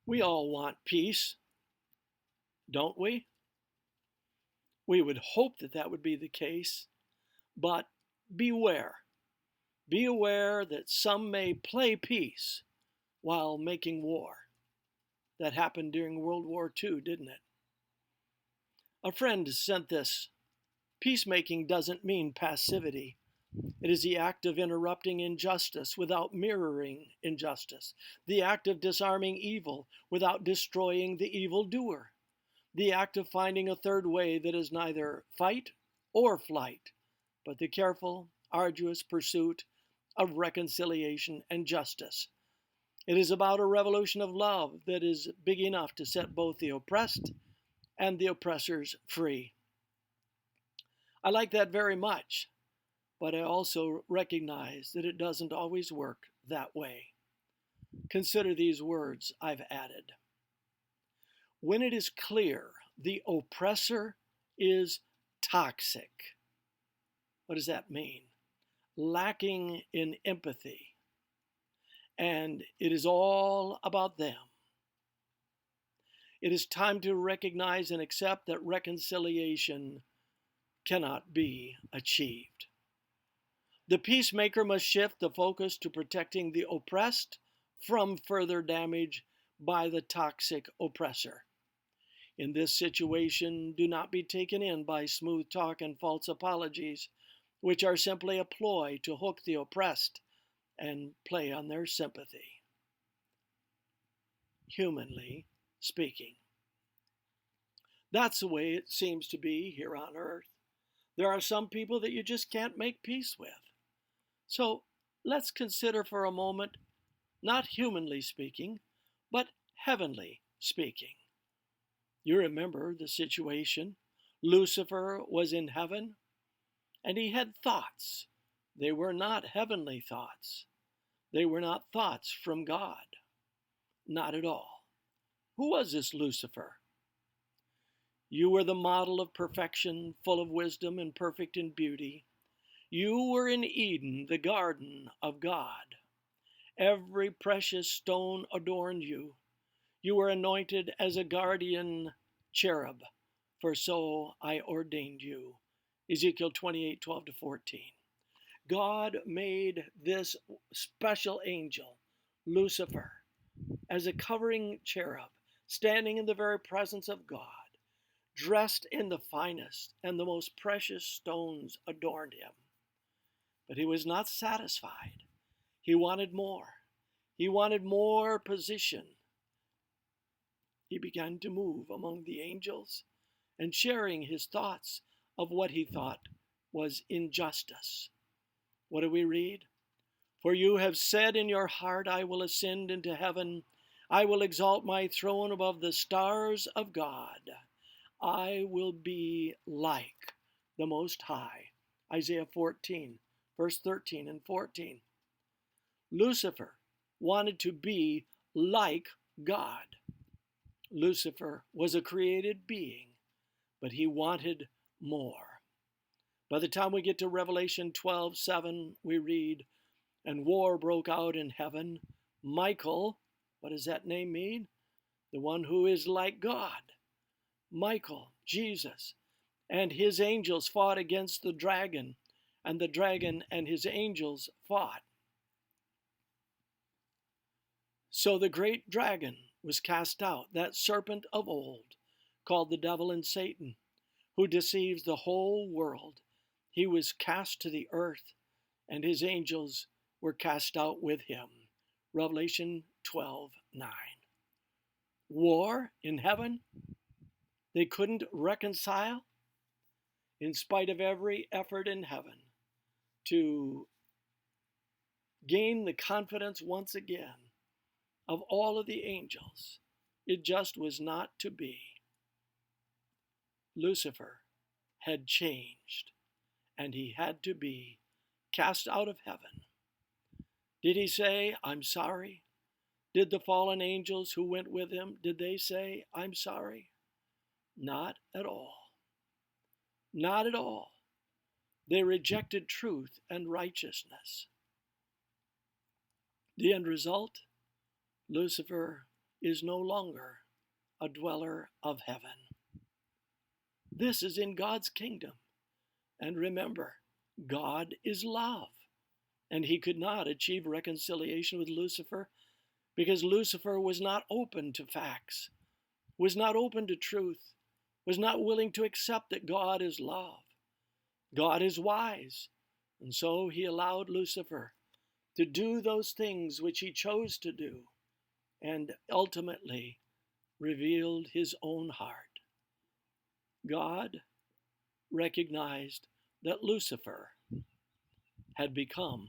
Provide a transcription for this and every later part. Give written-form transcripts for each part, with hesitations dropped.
We all want peace, don't we? We would hope that that would be the case, but beware. Be aware that some may play peace while making war. That happened during World War II, didn't it? A friend sent this. Peacemaking doesn't mean passivity. It is the act of interrupting injustice without mirroring injustice, the act of disarming evil without destroying the evildoer, the act of finding a third way that is neither fight or flight, but the careful, arduous pursuit of reconciliation and justice. It is about a revolution of love that is big enough to set both the oppressed and the oppressors free. I like that very much, but I also recognize that it doesn't always work that way. Consider these words I've added. When it is clear the oppressor is toxic, what does that mean? Lacking in empathy, and it is all about them. It is time to recognize and accept that reconciliation cannot be achieved. The peacemaker must shift the focus to protecting the oppressed from further damage by the toxic oppressor. In this situation, do not be taken in by smooth talk and false apologies, which are simply a ploy to hook the oppressed and play on their sympathy. Humanly speaking. That's the way it seems to be here on earth. There are some people that you just can't make peace with. So let's consider for a moment, not humanly speaking, but heavenly speaking. You remember the situation. Lucifer was in heaven, and he had thoughts. They were not heavenly thoughts. They were not thoughts from God. Not at all. Who was this Lucifer? You were the model of perfection, full of wisdom and perfect in beauty. You were in Eden, the garden of God. Every precious stone adorned you. You were anointed as a guardian cherub, for so I ordained you. Ezekiel 28:12-14. God made this special angel, Lucifer, as a covering cherub, standing in the very presence of God, dressed in the finest and the most precious stones adorned him. But he was not satisfied. He wanted more. He wanted more position. He began to move among the angels and sharing his thoughts of what he thought was injustice. What do we read? For you have said in your heart, I will ascend into heaven. I will exalt my throne above the stars of God. I will be like the Most High. Isaiah 14, verse 13 and 14. Lucifer wanted to be like God. Lucifer was a created being, but he wanted more. By the time we get to Revelation 12:7, we read, and war broke out in heaven. Michael, what does that name mean? The one who is like God. Michael, Jesus, and his angels fought against the dragon, and the dragon and his angels fought. So the great dragon was cast out, that serpent of old, called the devil and Satan, who deceives the whole world. He was cast to the earth, and his angels were cast out with him. Revelation 12:9. War in heaven? They couldn't reconcile, in spite of every effort in heaven to gain the confidence once again of all of the angels. It just was not to be. Lucifer had changed, and he had to be cast out of heaven. Did he say, I'm sorry? Did the fallen angels who went with him, did they say, I'm sorry? Not at all. Not at all. They rejected truth and righteousness. The end result? Lucifer is no longer a dweller of heaven. This is in God's kingdom. And remember, God is love. And he could not achieve reconciliation with Lucifer because Lucifer was not open to facts, was not open to truth, was not willing to accept that God is love. God is wise. And so he allowed Lucifer to do those things which he chose to do and ultimately revealed his own heart. God recognized that Lucifer had become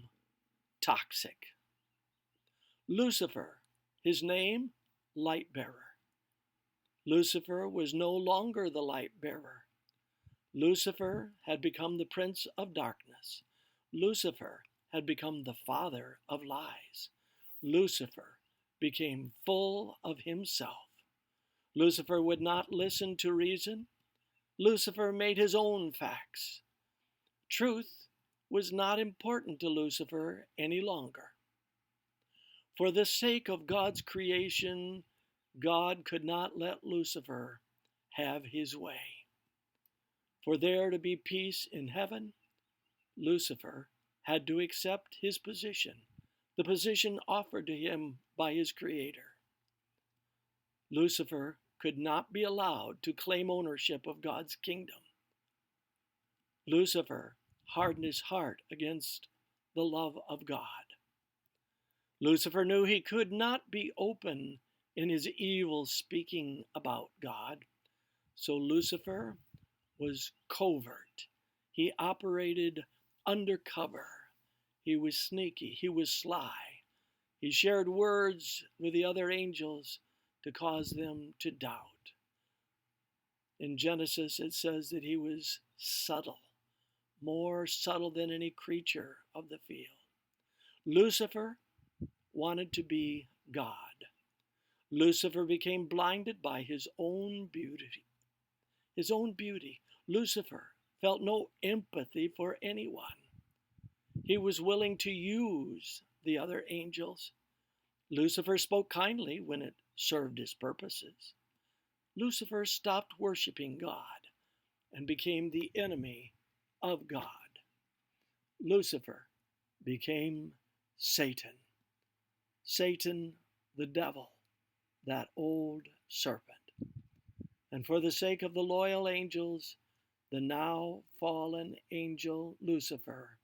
toxic. Lucifer, his name, light bearer. Lucifer was no longer the light bearer. Lucifer had become the prince of darkness. Lucifer had become the father of lies. Lucifer became full of himself. Lucifer would not listen to reason. Lucifer made his own facts. Truth was not important to Lucifer any longer. For the sake of God's creation, God could not let Lucifer have his way. For there to be peace in heaven, Lucifer had to accept his position, the position offered to him by his Creator. Lucifer could not be allowed to claim ownership of God's kingdom. Lucifer hardened his heart against the love of God. Lucifer knew he could not be open in his evil speaking about God, so Lucifer was covert. He operated undercover. He was sneaky. He was sly. He shared words with the other angels to cause them to doubt. In Genesis, it says that he was subtle, more subtle than any creature of the field. Lucifer wanted to be God. Lucifer became blinded by his own beauty. His own beauty. Lucifer felt no empathy for anyone. He was willing to use the other angels. Lucifer spoke kindly when it served his purposes. Lucifer stopped worshiping God and became the enemy of God. Lucifer became Satan. Satan, the devil, that old serpent. And for the sake of the loyal angels, the now fallen angel Lucifer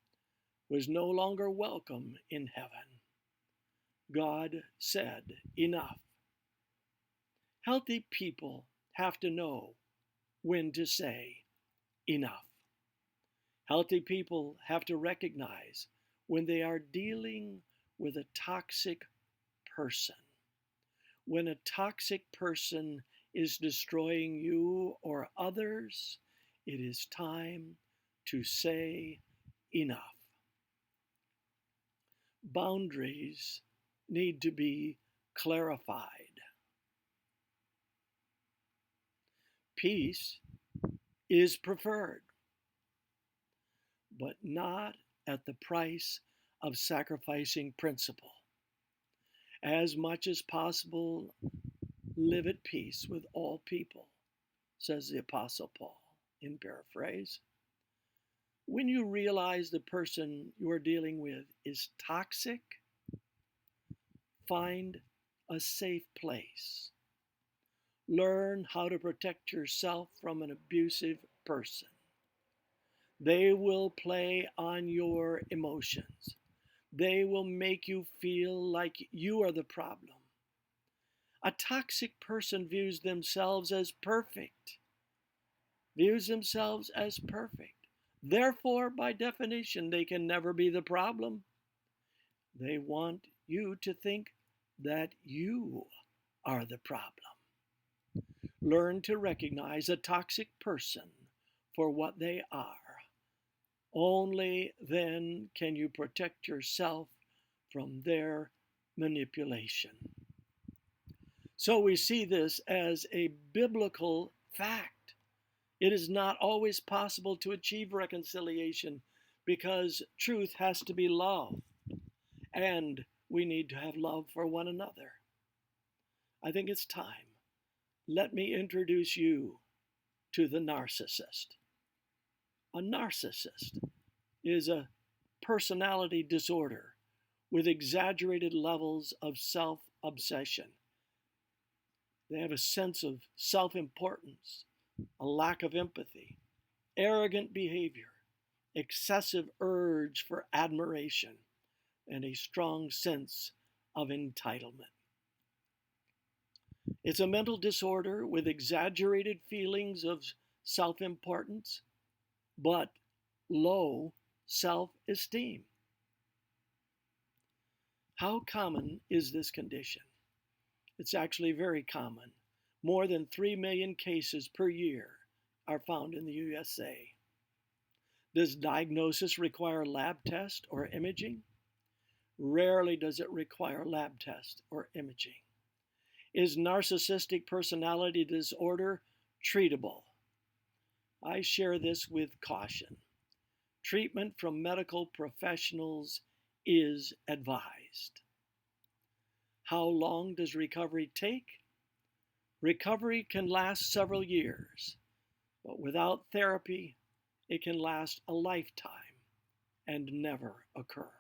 was no longer welcome in heaven. God said, enough. Healthy people have to know when to say enough. Healthy people have to recognize when they are dealing with a toxic person. When a toxic person is destroying you or others, it is time to say enough. Boundaries need to be clarified. Peace is preferred, but not at the price of sacrificing principle. As much as possible, live at peace with all people, says the Apostle Paul in paraphrase. When you realize the person you are dealing with is toxic, find a safe place. Learn how to protect yourself from an abusive person. They will play on your emotions. They will make you feel like you are the problem. A toxic person views themselves as perfect. Therefore, by definition, they can never be the problem. They want you to think that you are the problem. Learn to recognize a toxic person for what they are. Only then can you protect yourself from their manipulation. So we see this as a biblical fact. It is not always possible to achieve reconciliation because truth has to be love, and we need to have love for one another. I think it's time. Let me introduce you to the narcissist. A narcissist is a personality disorder with exaggerated levels of self-obsession. They have a sense of self-importance, a lack of empathy, arrogant behavior, excessive urge for admiration, and a strong sense of entitlement. It's a mental disorder with exaggerated feelings of self-importance, but low self-esteem. How common is this condition? It's actually very common. More than 3 million cases per year are found in the USA. Does diagnosis require lab test or imaging? Rarely does it require lab test or imaging. Is narcissistic personality disorder treatable? I share this with caution. Treatment from medical professionals is advised. How long does recovery take? Recovery can last several years, but without therapy, it can last a lifetime and never occur.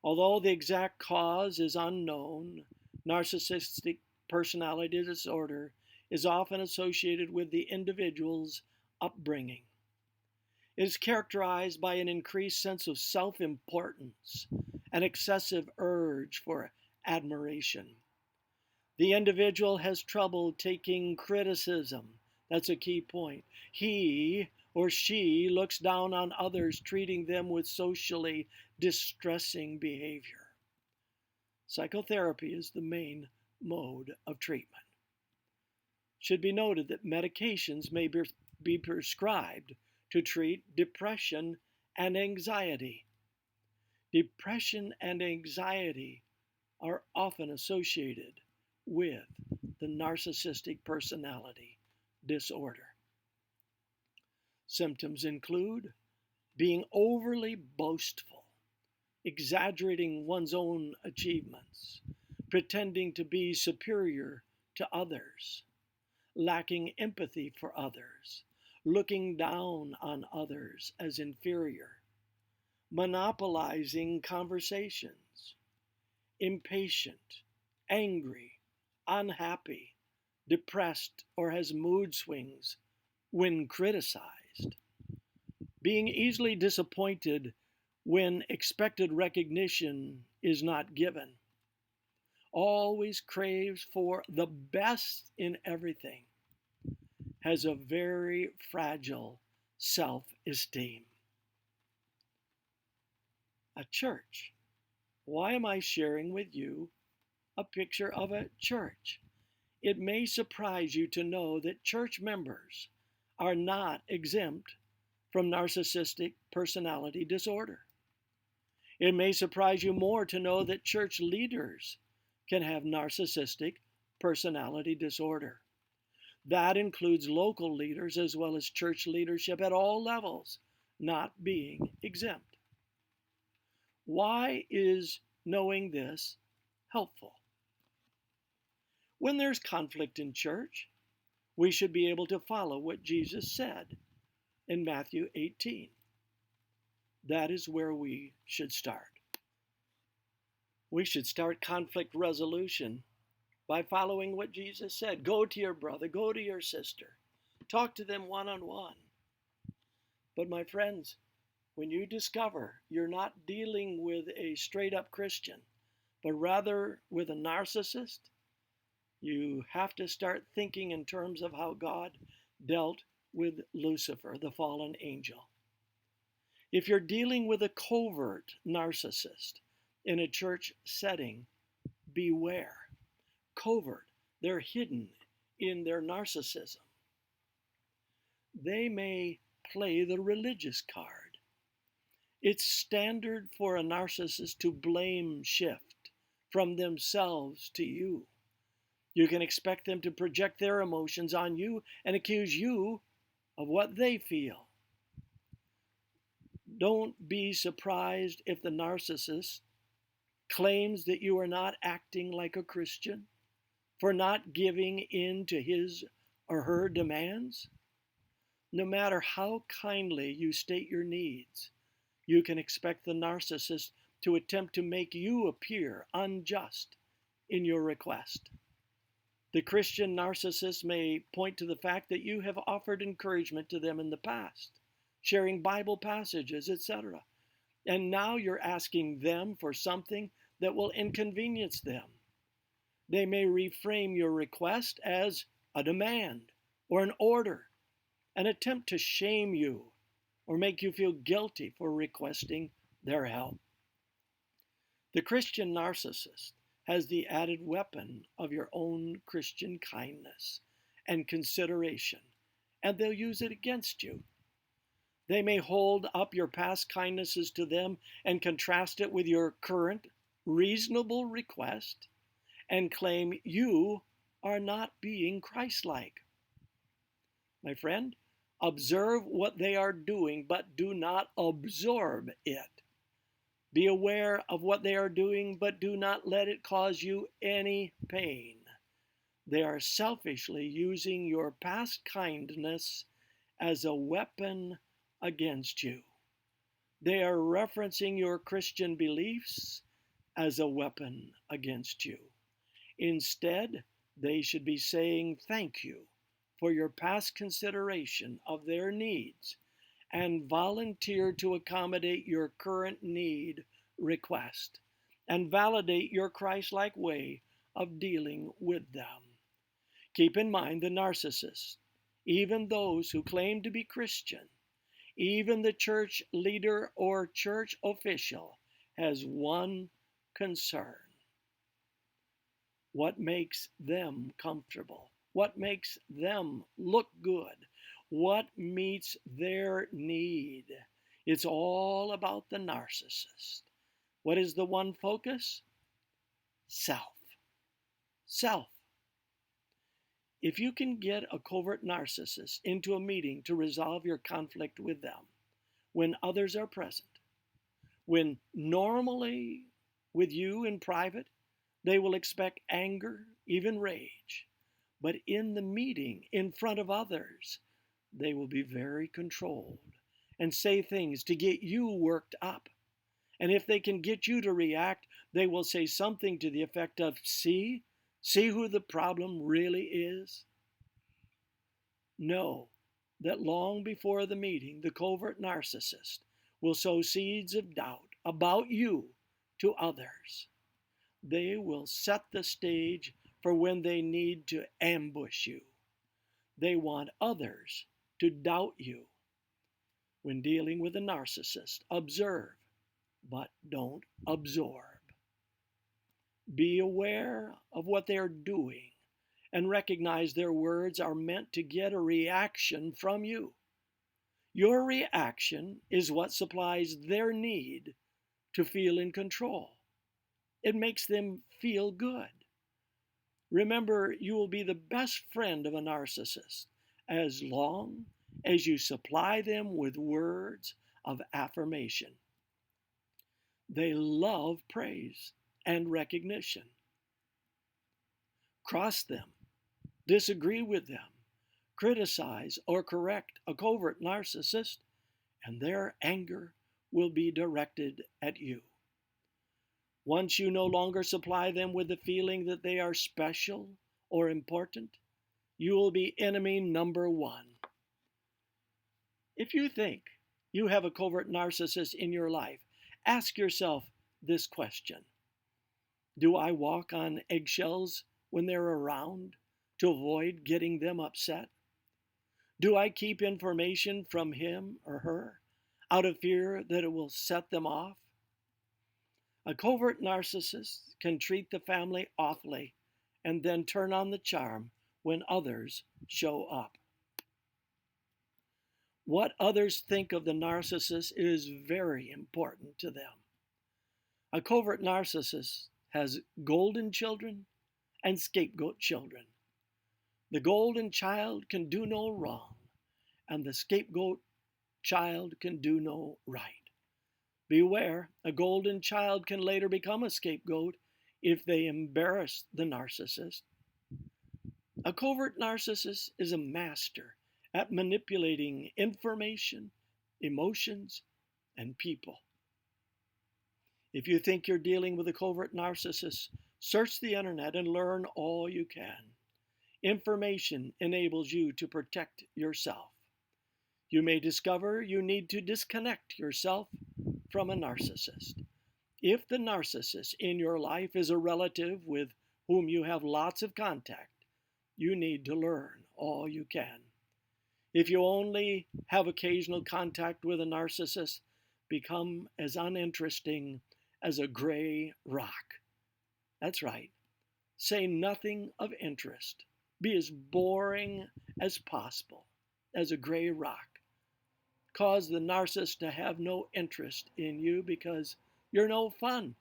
Although the exact cause is unknown, narcissistic personality disorder is often associated with the individual's upbringing. It is characterized by an increased sense of self-importance, an excessive urge for admiration. The individual has trouble taking criticism. That's a key point. He or she looks down on others, treating them with socially distressing behavior. Psychotherapy is the main mode of treatment. Should be noted that medications may be prescribed to treat depression and anxiety. Depression and anxiety are often associated with the narcissistic personality disorder. Symptoms include being overly boastful, exaggerating one's own achievements, pretending to be superior to others, lacking empathy for others, looking down on others as inferior, monopolizing conversations, impatient, angry, unhappy, depressed, or has mood swings when criticized, being easily disappointed when expected recognition is not given, always craves for the best in everything, has a very fragile self-esteem. A church. Why am I sharing with you a picture of a church? It may surprise you to know that church members are not exempt from narcissistic personality disorder. It may surprise you more to know that church leaders can have narcissistic personality disorder. That includes local leaders as well as church leadership at all levels not being exempt. Why is knowing this helpful? When there's conflict in church, we should be able to follow what Jesus said in Matthew 18. That is where we should start. We should start conflict resolution by following what Jesus said. Go to your brother, go to your sister, talk to them one-on-one. But my friends, when you discover you're not dealing with a straight-up Christian, but rather with a narcissist, you have to start thinking in terms of how God dealt with Lucifer, the fallen angel. If you're dealing with a covert narcissist in a church setting, beware. Covert, they're hidden in their narcissism. They may play the religious card. It's standard for a narcissist to blame shift from themselves to you. You can expect them to project their emotions on you and accuse you of what they feel. Don't be surprised if the narcissist claims that you are not acting like a Christian, for not giving in to his or her demands? No matter how kindly you state your needs, you can expect the narcissist to attempt to make you appear unjust in your request. The Christian narcissist may point to the fact that you have offered encouragement to them in the past, sharing Bible passages, etc. And now you're asking them for something that will inconvenience them. They may reframe your request as a demand or an order, an attempt to shame you or make you feel guilty for requesting their help. The Christian narcissist has the added weapon of your own Christian kindness and consideration, and they'll use it against you. They may hold up your past kindnesses to them and contrast it with your current reasonable request and claim you are not being Christ-like. My friend, observe what they are doing, but do not absorb it. Be aware of what they are doing, but do not let it cause you any pain. They are selfishly using your past kindness as a weapon against you. They are referencing your Christian beliefs as a weapon against you. Instead, they should be saying thank you for your past consideration of their needs and volunteer to accommodate your current need request and validate your Christ-like way of dealing with them. Keep in mind the narcissists, even those who claim to be Christian, even the church leader or church official, has one concern: what makes them comfortable, what makes them look good, what meets their need. It's all about the narcissist. What is the one focus? Self. Self. If you can get a covert narcissist into a meeting to resolve your conflict with them when others are present, when normally with you in private, they will expect anger, even rage, but in the meeting in front of others, they will be very controlled and say things to get you worked up. And if they can get you to react, they will say something to the effect of, see who the problem really is? Know that long before the meeting, the covert narcissist will sow seeds of doubt about you to others. They will set the stage for when they need to ambush you. They want others to doubt you. When dealing with a narcissist, observe, but don't absorb. Be aware of what they are doing and recognize their words are meant to get a reaction from you. Your reaction is what supplies their need to feel in control. It makes them feel good. Remember, you will be the best friend of a narcissist as long as you supply them with words of affirmation. They love praise and recognition. Cross them, disagree with them, criticize or correct a covert narcissist, and their anger will be directed at you. Once you no longer supply them with the feeling that they are special or important, you will be enemy number one. If you think you have a covert narcissist in your life, ask yourself this question: do I walk on eggshells when they're around to avoid getting them upset? Do I keep information from him or her out of fear that it will set them off? A covert narcissist can treat the family awfully and then turn on the charm when others show up. What others think of the narcissist is very important to them. A covert narcissist has golden children and scapegoat children. The golden child can do no wrong, and the scapegoat child can do no right. Beware, a golden child can later become a scapegoat if they embarrass the narcissist. A covert narcissist is a master at manipulating information, emotions, and people. If you think you're dealing with a covert narcissist, search the internet and learn all you can. Information enables you to protect yourself. You may discover you need to disconnect yourself from a narcissist. If the narcissist in your life is a relative with whom you have lots of contact, you need to learn all you can. If you only have occasional contact with a narcissist, become as uninteresting as a gray rock. That's right. Say nothing of interest. Be as boring as possible as a gray rock. Cause the narcissist to have no interest in you because you're no fun.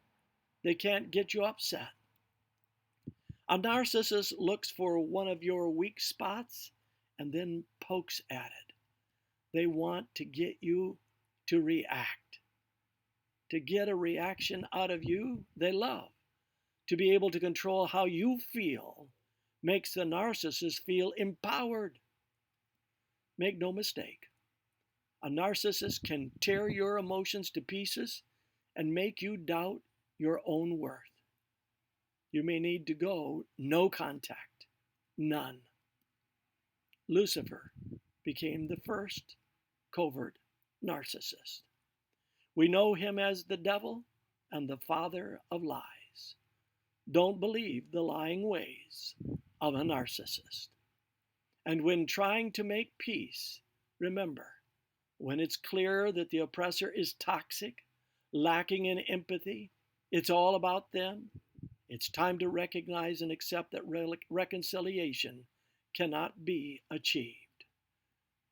They can't get you upset. A narcissist looks for one of your weak spots and then pokes at it. They want to get you to react. To get a reaction out of you, they love. To be able to control how you feel makes the narcissist feel empowered. Make no mistake, a narcissist can tear your emotions to pieces and make you doubt your own worth. You may need to go no contact, none. Lucifer became the first covert narcissist. We know him as the devil and the father of lies. Don't believe the lying ways of a narcissist. And when trying to make peace, remember, when it's clear that the oppressor is toxic, lacking in empathy, it's all about them, it's time to recognize and accept that reconciliation cannot be achieved,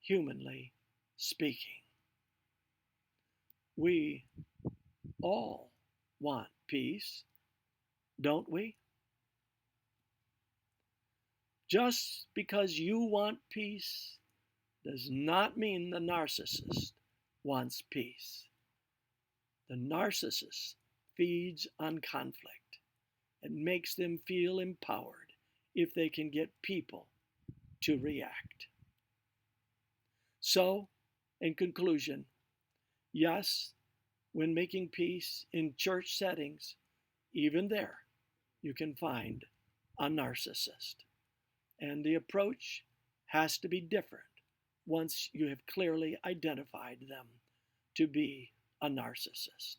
humanly speaking. We all want peace, don't we? Just because you want peace does not mean the narcissist wants peace. The narcissist feeds on conflict and makes them feel empowered if they can get people to react. So, in conclusion, yes, when making peace in church settings, even there, you can find a narcissist. And the approach has to be different once you have clearly identified them to be a narcissist.